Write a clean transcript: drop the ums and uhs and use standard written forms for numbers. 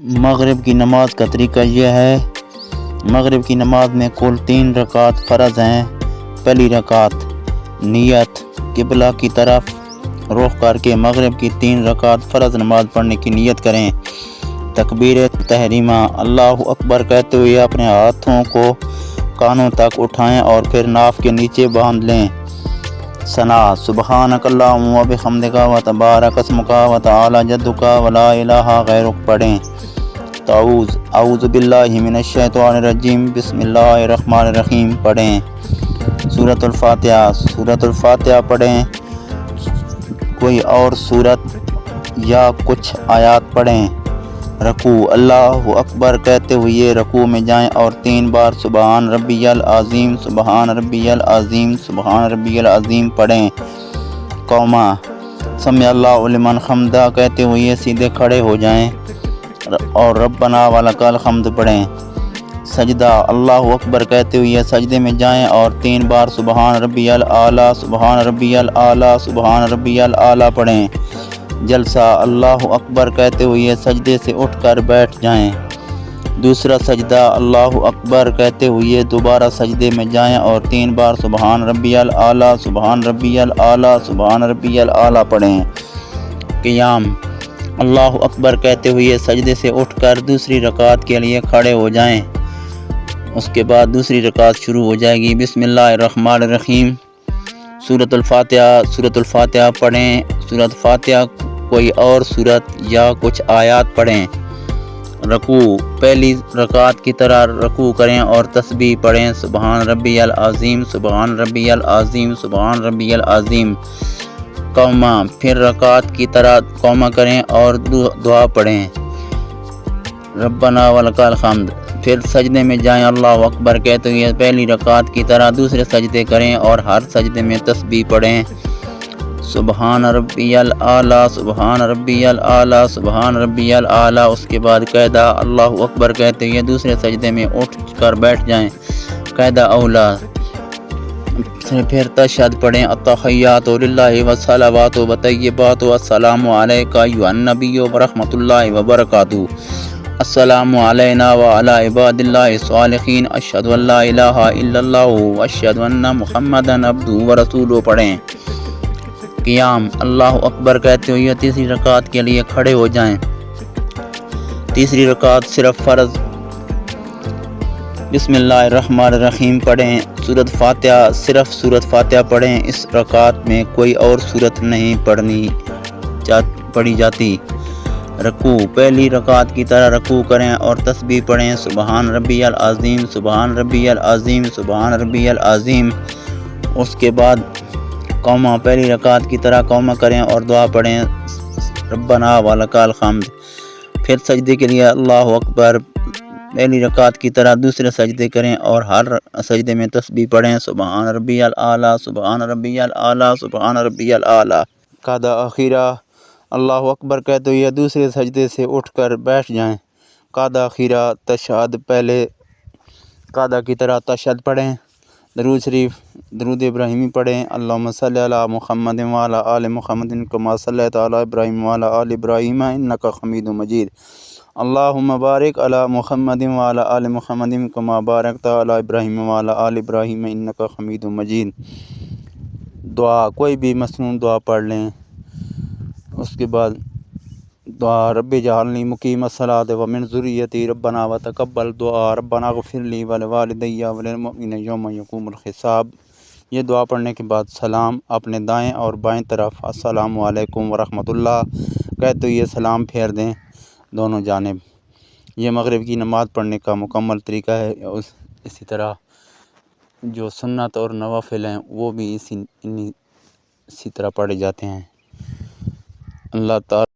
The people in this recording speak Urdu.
مغرب کی نماز کا طریقہ یہ ہے۔ مغرب کی نماز میں کل 3 رکعت فرض ہیں۔ پہلی رکعت نیت قبلہ کی طرف رخ کر کے مغرب کی 3 رکعت فرض نماز پڑھنے کی نیت کریں۔ تکبیر تحریمہ اللہ اکبر کہتے ہوئے اپنے ہاتھوں کو کانوں تک اٹھائیں اور پھر ناف کے نیچے باندھ لیں۔ ثنا سبحانک اللہم و بحمدک و تبارک اسمک و تعالی جدک و لا الہ غیرک پڑھیں۔ تعوذ اعوذ باللہ من الشیطان الرجیم بسم اللہ الرحمن الرحیم پڑھیں۔ سورۃ الفاتحہ سورۃ الفاتحہ پڑھیں۔ کوئی اور سورت یا کچھ آیات پڑھیں۔ رکوع اللہ اکبر کہتے ہوئے رکوع میں جائیں اور 3 بار سبحان ربی العظیم سبحان ربی العظیم سبحان ربی العظیم پڑھیں۔ قوما سمع اللہ لمن حمدہ کہتے ہوئے سیدھے کھڑے ہو جائیں اور ربنا ولک الحمد پڑھیں۔ سجدہ اللہ اکبر کہتے ہوئے سجدے میں جائیں اور 3 بار سبحان ربی الاعلیٰ سبحان ربی الاعلیٰ سبحان ربی الاعلیٰ پڑھیں۔ جلسہ اللہ اکبر کہتے ہوئے سجدے سے اٹھ کر بیٹھ جائیں۔ دوسرا سجدہ اللہ اکبر کہتے ہوئے دوبارہ سجدے میں جائیں اور 3 بار سبحان ربی الاعلیٰ سبحان ربی الاعلیٰ سبحان ربی الاعلیٰ پڑھیں۔ قیام اللہ اکبر کہتے ہوئے سجدے سے اٹھ کر دوسری رکعت کے لیے کھڑے ہو جائیں۔ اس کے بعد دوسری رکعت شروع ہو جائے گی۔ بسم اللہ الرحمن الرحیم سورۃ الفاتحہ پڑھیں۔ سورۃ الفاتحہ کوئی اور سورت یا کچھ آیات پڑھیں۔ رکوع پہلی رکعت کی طرح رکوع کریں اور تسبیح پڑھیں سبحان ربی العظیم سبحان ربی العظیم سبحان ربی العظیم۔ قوما پھر رکعت کی طرح قوما کریں اور دعا پڑھیں ربنا ولک الحمد۔ پھر سجدے میں جائیں اللہ اکبر کہتے ہوئے پہلی رکعت کی طرح دوسرے سجدے کریں اور ہر سجدے میں تسبیح پڑھیں سبحان ربی الاعلیٰ سبحان ربی الاعلیٰ سبحان ربی الاعلیٰ۔ اس کے بعد قاعدہ اللہ اکبر کہتے ہوئے دوسرے سجدے میں اٹھ کر بیٹھ جائیں قاعدہ اولا۔ پھر تشہد پڑھیں التحیات للہ والصلوات والطیبات والسلام علیک ایھا النبی ورحمۃ اللہ وبرکاتہ۔ السلام علینا وعلی عباد اللہ الصالحین اشہد ان لا الہ الا اللہ واشہد ان محمدا عبدہ ورسولہ پڑھیں۔ قیام اللہ اکبر کہتے ہوئے تیسری رکعت کے لیے کھڑے ہو جائیں۔ تیسری رکعت صرف فرض بسم اللہ الرحمن الرحیم پڑھیں۔ سورۃ فاتحہ صرف سورۃ فاتحہ پڑھیں۔ اس رکعت میں کوئی اور سورت نہیں پڑھی جاتی۔ رکوع پہلی رکعت کی طرح رکوع کریں اور تسبیح پڑھیں سبحان ربی العظیم سبحان ربی العظیم سبحان ربی العظیم۔ اس کے بعد قوما پہلی رکعت کی طرح قوما کریں اور دعا پڑھیں ربنا ولک الحمد۔ پھر سجدے کے لیے اللہ اکبر پہلی رکعت کی طرح دوسرے سجدے کریں اور ہر سجدے میں تسبیح پڑھیں سبحان ربی الاعلیٰ سبحان ربی الاعلیٰ سبحان ربی الاعلیٰ۔ قاعدہ اخیرہ اللہ اکبر کہتے ہوئے دوسرے سجدے سے اٹھ کر بیٹھ جائیں۔ قاعدہ اخیرہ تشہد پہلے قاعدہ کی طرح تشہد پڑھیں۔ درود شریف درود ابراہیمی پڑھیں اللہم صلی علی محمد وعلی آل محمد کما صلیت علی ابراہیم وعلی آل ابراہیم انک حمید مجید۔ اللہم بارک علی محمد وعلی آل محمد کما بارکت علی ابراہیم وعلی آل ابراہیم انک حمید مجید۔ دعا کوئی بھی مسنون دعا پڑھ لیں۔ اس کے بعد دعا رب اجعلنی مقیم الصلاۃ ومن ذریتی ربنا وتقبل دعا ربنا اغفر لی ولوالدی وللمؤمنین یوم یقوم الحساب۔ یہ دعا پڑھنے کے بعد سلام اپنے دائیں اور بائیں طرف السلام علیکم ورحمۃ اللہ کہتے ہوئے سلام پھیر دیں دونوں جانب۔ یہ مغرب کی نماز پڑھنے کا مکمل طریقہ ہے۔ اسی طرح جو سنت اور نوافل ہیں وہ بھی اسی طرح پڑھے جاتے ہیں۔ اللہ تعالیٰ